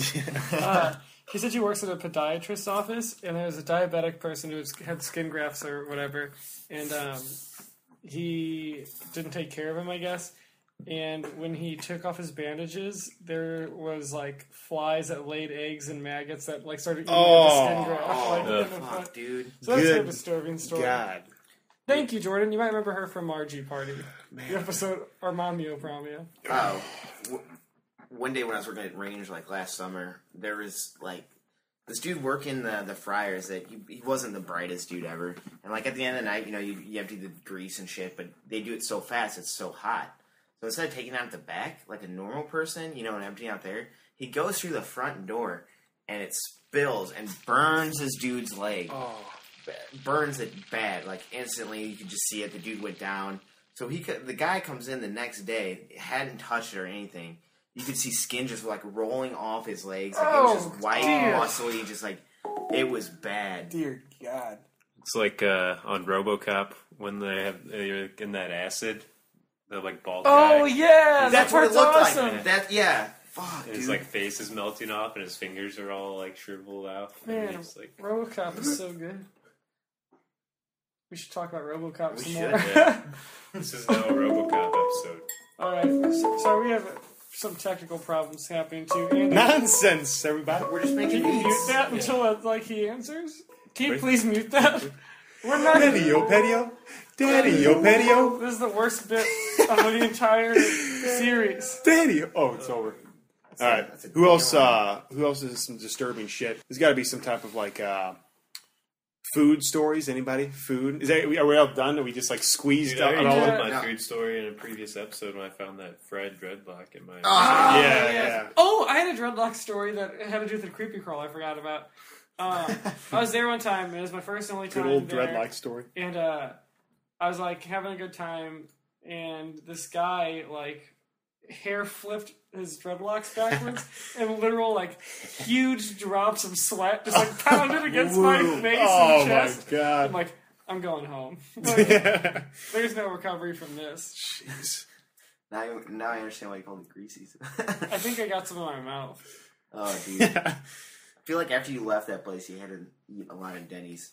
She said she works at a podiatrist's office, and there's a diabetic person who had skin grafts or whatever, and he didn't take care of him, I guess. And when he took off his bandages, there was like flies that laid eggs and maggots that like started eating at the skin graft. Fuck, dude. So that's a disturbing story. God. Thank you, Jordan. You might remember her from RG Party. Man. The episode Armamio Promio. Oh. One day when I was working at Range, like last summer, there was like this dude working the fryers that he wasn't the brightest dude ever. And like at the end of the night, you empty the grease and shit, but they do it so fast, it's so hot. So instead of taking it out the back like a normal person, and emptying out there, he goes through the front door and it spills and burns his dude's leg. Oh. Burns it bad, like instantly. You could just see it. The dude went down. So the guy comes in the next day, hadn't touched it or anything. You could see skin just like rolling off his legs. Like it was just white, muscly, just like it was bad. Dear God. It's like on RoboCop when they're in that acid, the like bald guy. Oh yeah, that's what it looked awesome. like. That fuck, his dude. like face is melting off and his fingers are all like shriveled out. Man, it's like RoboCop is so good. We should talk about RoboCop some more. Yeah. This is now a RoboCop episode. All right, so we have some technical problems happening too. Andy, Nonsense, everybody. We're just making can you mute beats. that until he answers? Can you please mute that? We're not. Daddy-o, patio. Daddy-o, patio. This is the worst bit of the entire series. Daddy-o. Oh, it's over. All right. Who else is some disturbing shit? There's got to be some type of like food stories. Anybody? Food? Are we all done? Are we just like squeezed out I all told of my food story in a previous episode when I found that fried dreadlock in my. Yeah. Oh, I had a dreadlock story that had to do with the creepy crawl. I forgot about. I was there one time. It was my first and only time. Good old there. dreadlock story. And I was like having a good time, and this guy like hair flipped his dreadlocks backwards, and literal like huge drops of sweat just like pounded against my face and chest. Oh my God! I'm like, I'm going home. Like, there's no recovery from this. Jeez. Now I understand why you call it greasies. I think I got some in my mouth. Oh, dude. I feel like after you left that place, you had to eat a lot of Denny's.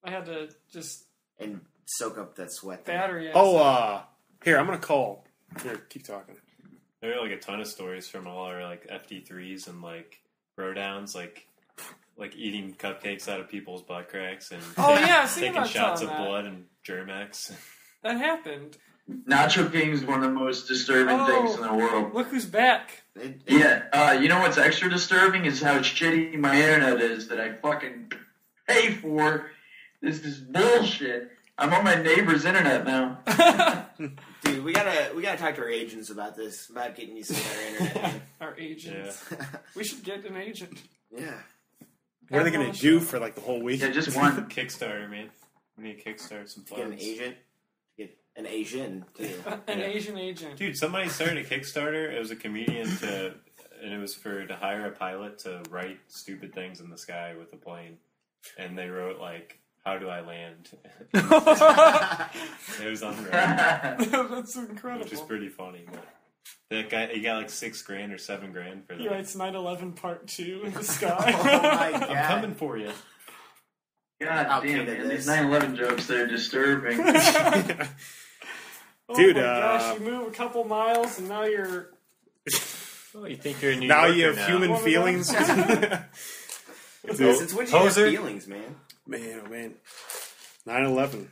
I had to just and soak up that sweat. battery. Oh, here, I'm gonna call. Here, keep talking. There are like a ton of stories from all our like FD3s and like bro downs, like eating cupcakes out of people's butt cracks and Oh yeah, I was thinking taking about shots of telling that. blood and Germex. That happened. Nacho King is one of the most disturbing things in the world. Look who's back. Yeah, you know what's extra disturbing is how shitty my internet is that I fucking pay for. This is bullshit. I'm on my neighbor's internet now. Dude, we gotta talk to our agents about this, about getting you some better internet. Our agents. We should get an agent. Yeah. What are they going to do for like the whole week? Yeah, just one. Kickstarter, man. We need to kickstart some Get an funds. agent. Get an Asian, too. An Asian agent. Dude, somebody started a Kickstarter. It was a comedian and it was to hire a pilot to write stupid things in the sky with a plane. And they wrote like, "How do I land?" It was on Reddit, That's incredible. which is pretty funny. But that guy, he got like $6,000 or $7,000 for He that. writes 9/11 Part 2 in the Oh sky. my god. I'm coming for you. God I'll damn, keep man. this. These 9/11 jokes, they're disturbing. Oh Dude, my gosh, you move a couple miles and now you're... Oh, you think you're a New Now Yorker you have now. human One of feelings. Since when did you have Poser. feelings, man? Man, oh man. 9/11.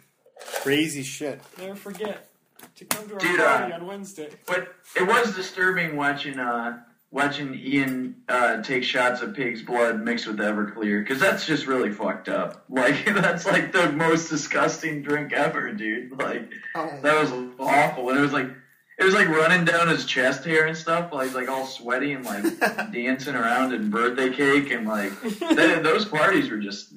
Crazy shit. Never forget to come to our Dude, party on Wednesday. But it was disturbing watching Ian take shots of pig's blood mixed with Everclear, because that's just really fucked up. Like, that's like the most disgusting drink ever, dude. Like, that was awful. And it was like running down his chest hair and stuff. Like, he's like all sweaty and like dancing around in birthday cake, and like those parties were just,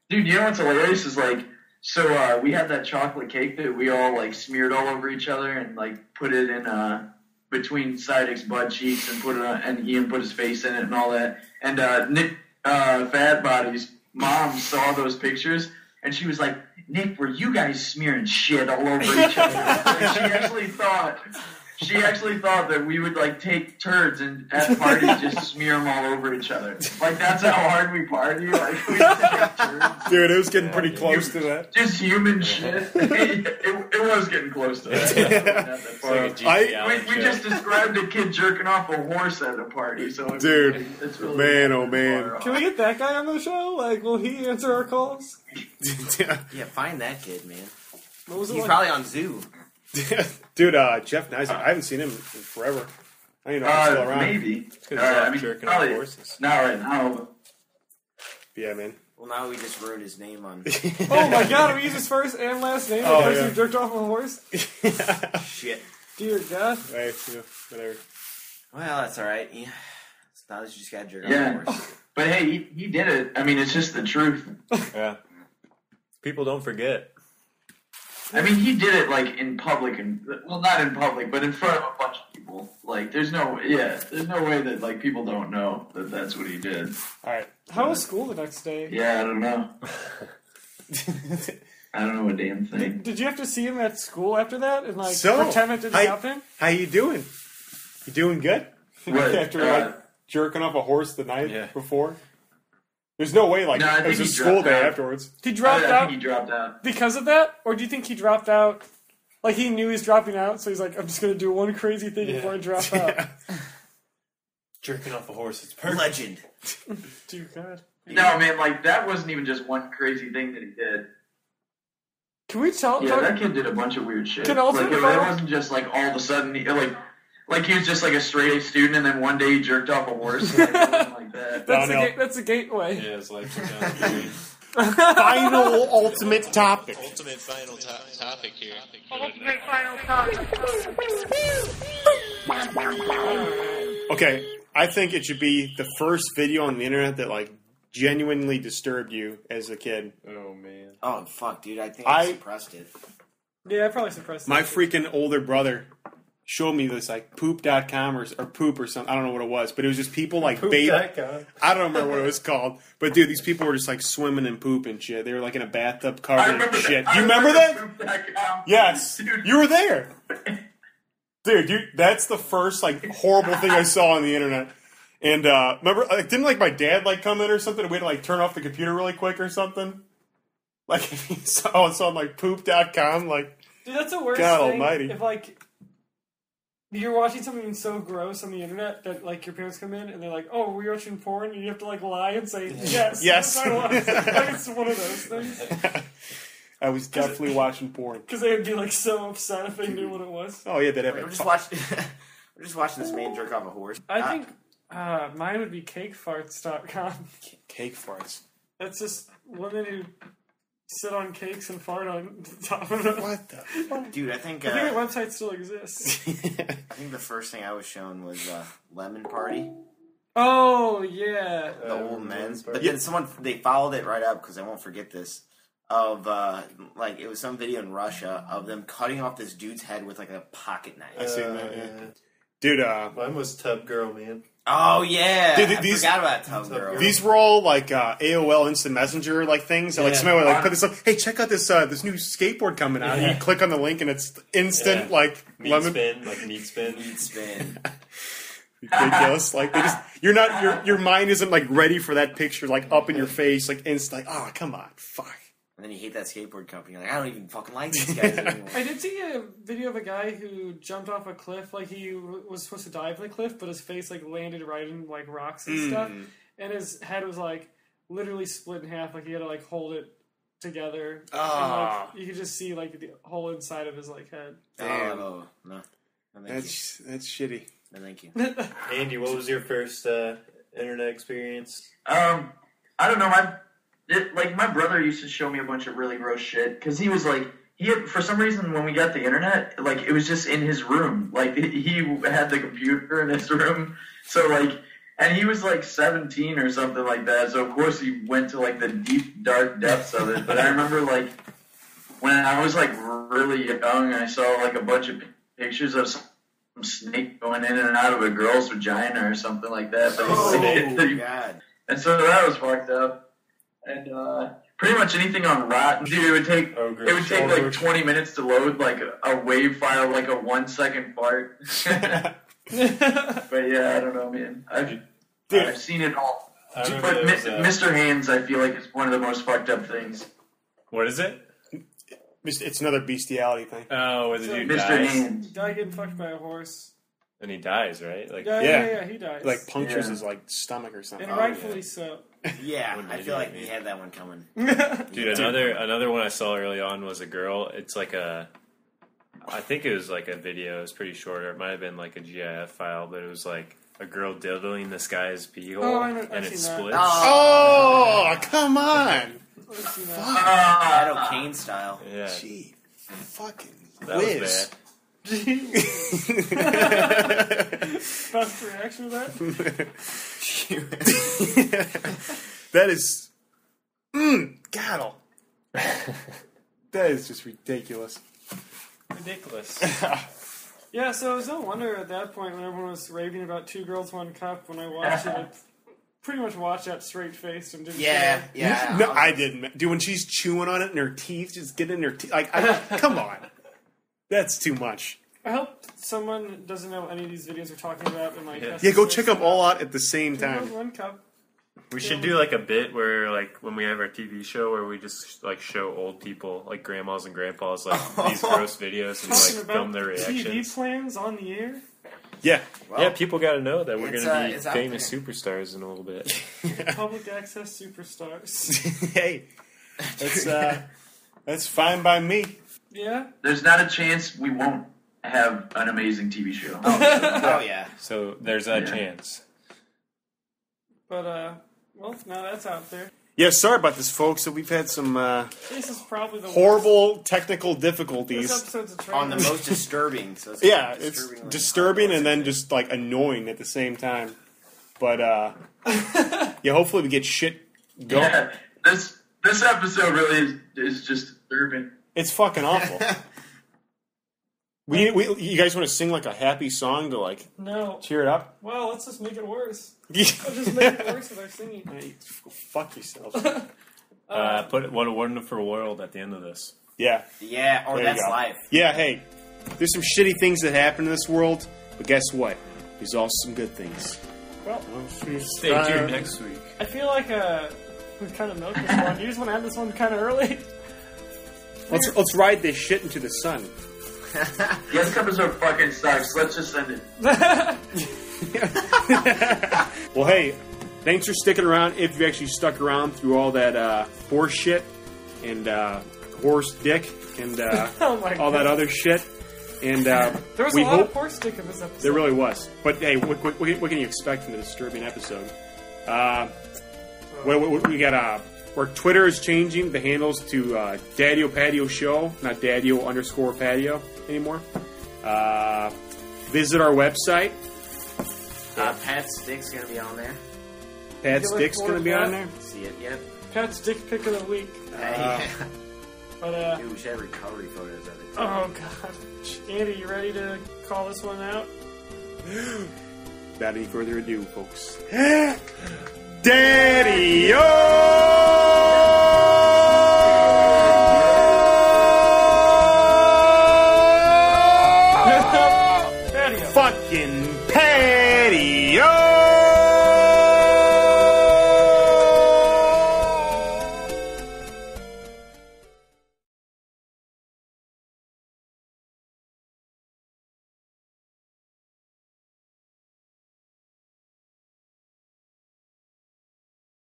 dude. You know what's hilarious is like, so we had that chocolate cake that we all like smeared all over each other and like put it in between Sidek's butt cheeks and put it on, and Ian put his face in it and all that. And Nick Fat Body's mom saw those pictures and she was like, "Nick, were you guys smearing shit all over each other?" And she actually thought that we would like take turds and at parties just smear them all over each other. Like, that's how hard we party. Like, we take turds. Dude, it was getting pretty close to that. Just human shit. It was getting close to that. It's like a G.P. Allen We show. just described a kid jerking off a horse at a party. So Dude, it's really man, oh man. far Can we get that guy on the show? Like, will he answer our calls? Yeah, find that kid, man. What was it He's like? probably on Zoo. Dude, Jeff Nizer, I haven't seen him in forever. I don't even know if he's still around. Maybe. Because I mean, jerking off probably horses. not right now. Yeah, man. Well, now we just ruined his name on... Oh my god, we use his first and last name Oh, because yeah. he jerked off a horse? Shit. Dear God. Right, yeah, whatever. Well, that's alright. Yeah. Now you just gotta jerk off Yeah. a horse. But hey, he did it. I mean, it's just the truth. Yeah. People don't forget. I mean, he did it like in public, and well, not in public, but in front of a bunch of people. Like, there's no way that like people don't know that that's what he did. Alright. How was school the next day? Yeah, I don't know. I don't know a damn thing. Did you have to see him at school after that and like So, pretend it didn't happen? How you doing? You doing good? What? After like jerking off a horse the night Yeah. before? There's no way, like, No, I it was think a he school dropped day out. afterwards. He dropped I out think he dropped out. because of that? Or do you think he dropped out, like he knew he was dropping out, so he's like, I'm just going to do one crazy thing before I drop out? Jerking off a horse, it's perfect. Legend. Dear God. No, man, like, that wasn't even just one crazy thing that he did. Can we tell? Yeah, that kid did a bunch of weird shit. Can also Like, it follow- wasn't just like all of a sudden, like he was just like a straight A student, and then one day he jerked off a horse. Like, it wasn't like that. That's a gateway. Yeah, his life was down the drain. Final ultimate topic. Ultimate final topic here. Okay, I think it should be the first video on the internet that like genuinely disturbed you as a kid. Oh, man. Oh, fuck, dude. I think I I- suppressed it. Yeah, I probably suppressed My that. freaking older brother showed me this like poop.com or poop or something. I don't know what it was, but it was just people like bathing. I don't remember what it was called, but dude, these people were just like swimming in poop and shit. They were like in a bathtub I covered in remember shit. that. Do you remember that? Yes, Dude. you were there, dude. That's the first like horrible thing I saw on the internet. And remember, like, didn't like my dad like come in or something? And we had to like turn off the computer really quick or something. Like if he saw it's on like poop.com, like Dude, that's the worst God thing. almighty. If like You're watching something so gross on the internet that like your parents come in and they're like, "Oh, were you watching porn?" And you have to like lie and say, "Yes, Yes. I was." Like it's one of those things. I was definitely watching porn. Because they would be like so upset if they knew what it was. Oh yeah, they'd have We're just watching. We're just watching this man jerk off a horse. I think mine would be cakefarts.com. cake farts. That's just women who sit on cakes and fart on top of them. What the fuck? Dude, I think I think that website still exists. I think the first thing I was shown was Lemon Party, Oh, yeah. the old men's. But then they followed it right up because I won't forget this. Of like it was some video in Russia of them cutting off this dude's head with like a pocket knife. I seen that. Yeah. Dude, Mine was Tub Girl, man. Oh yeah, Dude, I these- forgot about Tub Girl. these were all like AOL Instant Messenger like things. So, like Yeah. somebody would like put this up. Hey, check out this this new skateboard coming out. And you click on the link and it's instant Yeah. like Meat lemon. spin, like meat spin. Meat spin. Ridiculous. Like they just your mind isn't like ready for that picture like up in your face like instant. Like oh come on, fuck. And then you hate that skateboard company. You're like, I don't even fucking like these guys anymore. I did see a video of a guy who jumped off a cliff, like he was supposed to dive the cliff, but his face like landed right in like rocks and stuff, and his head was like literally split in half, like he had to like hold it together. And, like, you could just see like the whole inside of his like head. Damn. Oh, no. No, thank That's shitty. you. No, thank you. Andy, what was your first internet experience? I don't know. My brother used to show me a bunch of really gross shit because he was like, for some reason when we got the internet, like it was just in his room. Like he had the computer in his room, so like, and he was like 17 or something like that. So of course he went to like the deep dark depths of it. But I remember like when I was like really young, I saw like a bunch of pictures of some snake going in and out of a girl's vagina or something like that. But God. and so that was fucked up. And pretty much anything on Rotten, dude, it would take like 20 minutes to load like a WAV file, like a 1 second fart. But yeah, I don't know, man. I've seen it all. But Mr. Hands, I feel like is one of the most fucked up things. What is it? It's another bestiality thing. Oh, where the dude Mr. dies. Hands. Guy getting fucked by a horse. And he dies, right? Like, Yeah, he dies. Like punctures Yeah. his like stomach or something. And rightfully so. Yeah, Wouldn't I it feel be like me? he had that one coming. dude, another one I saw early on was a girl. It's like I think it was like a video. It was pretty short, or it might have been like a GIF file, but it was like a girl diddling this guy's pee hole, Oh, I know- I've and it seen that. splits. Oh, come on! I've seen that. Shadow Kane style. Yeah, Gee, fucking that whiz. was bad. Best reaction to that? That is, God, that is just ridiculous. Ridiculous. Yeah, so it was no wonder at that point when everyone was raving about Two Girls, One Cup, when I watched it, I pretty much watched that straight-faced and didn't Yeah, care. yeah. No, I didn't. Dude, when she's chewing on it and her teeth just get in her teeth, like, come on, that's too much. I hope someone doesn't know any of these videos we're talking about and like Yeah, go check them all out at the same Two Girls, time. One Cup. We should do like a bit where, like, when we have our TV show, where we just like show old people, like grandmas and grandpas, like these gross videos and Talking like about film their TV reactions. plans on the air. Yeah, Well, Yeah, people got to know that we're It's, going to be it's out famous superstars in a little bit. Public access superstars. hey, that's fine by me. Yeah? There's not a chance we won't have an amazing TV show. Oh, yeah. So there's a Yeah. chance. But, well, now that's out there. Yeah, sorry about this, folks. So we've had some This is probably the horrible technical worst. difficulties. This episode's a train On the wreck. most disturbing. So it's Yeah, it's disturbingly disturbing hard. and then just like annoying at the same time. But yeah, hopefully we get shit going. Yeah, this episode really is just disturbing. It's fucking awful. You guys want to sing like a happy song to like No. cheer it up? Well, let's just make it worse. Let's just make it worse with our singing. Hey, fuck yourself. Put What a Wonderful World at the end of this. Yeah, Yeah, or There you that's go. life. yeah. Hey, there's some shitty things that happen in this world, but guess what? There's also some good things. Well, Stay tuned next week. I feel like we've kind of milked this one. You just want to have this one kind of early? Let's ride this shit into the sun. This episode fucking sucks. Let's just end it. Well, hey, thanks for sticking around. If you actually stuck around through all that horse shit and horse dick and Oh my all God. that other shit. And There was we a lot hope of horse dick in this episode. there really was. But hey, what can you expect from the disturbing episode? We got our Twitter is changing the handles to Daddio Patio Show, not Daddio_Patio anymore. Visit our website. Pat's Stick's gonna be on there. Pat You look Stick's going to be forward to on that? there. See it? Yep. Pat's dick pick of the week. But Dude, we should have recovery photos of it. oh god, Andy, you ready to call this one out? Without any further ado, folks. Daddy-o! Patio. Fucking patio!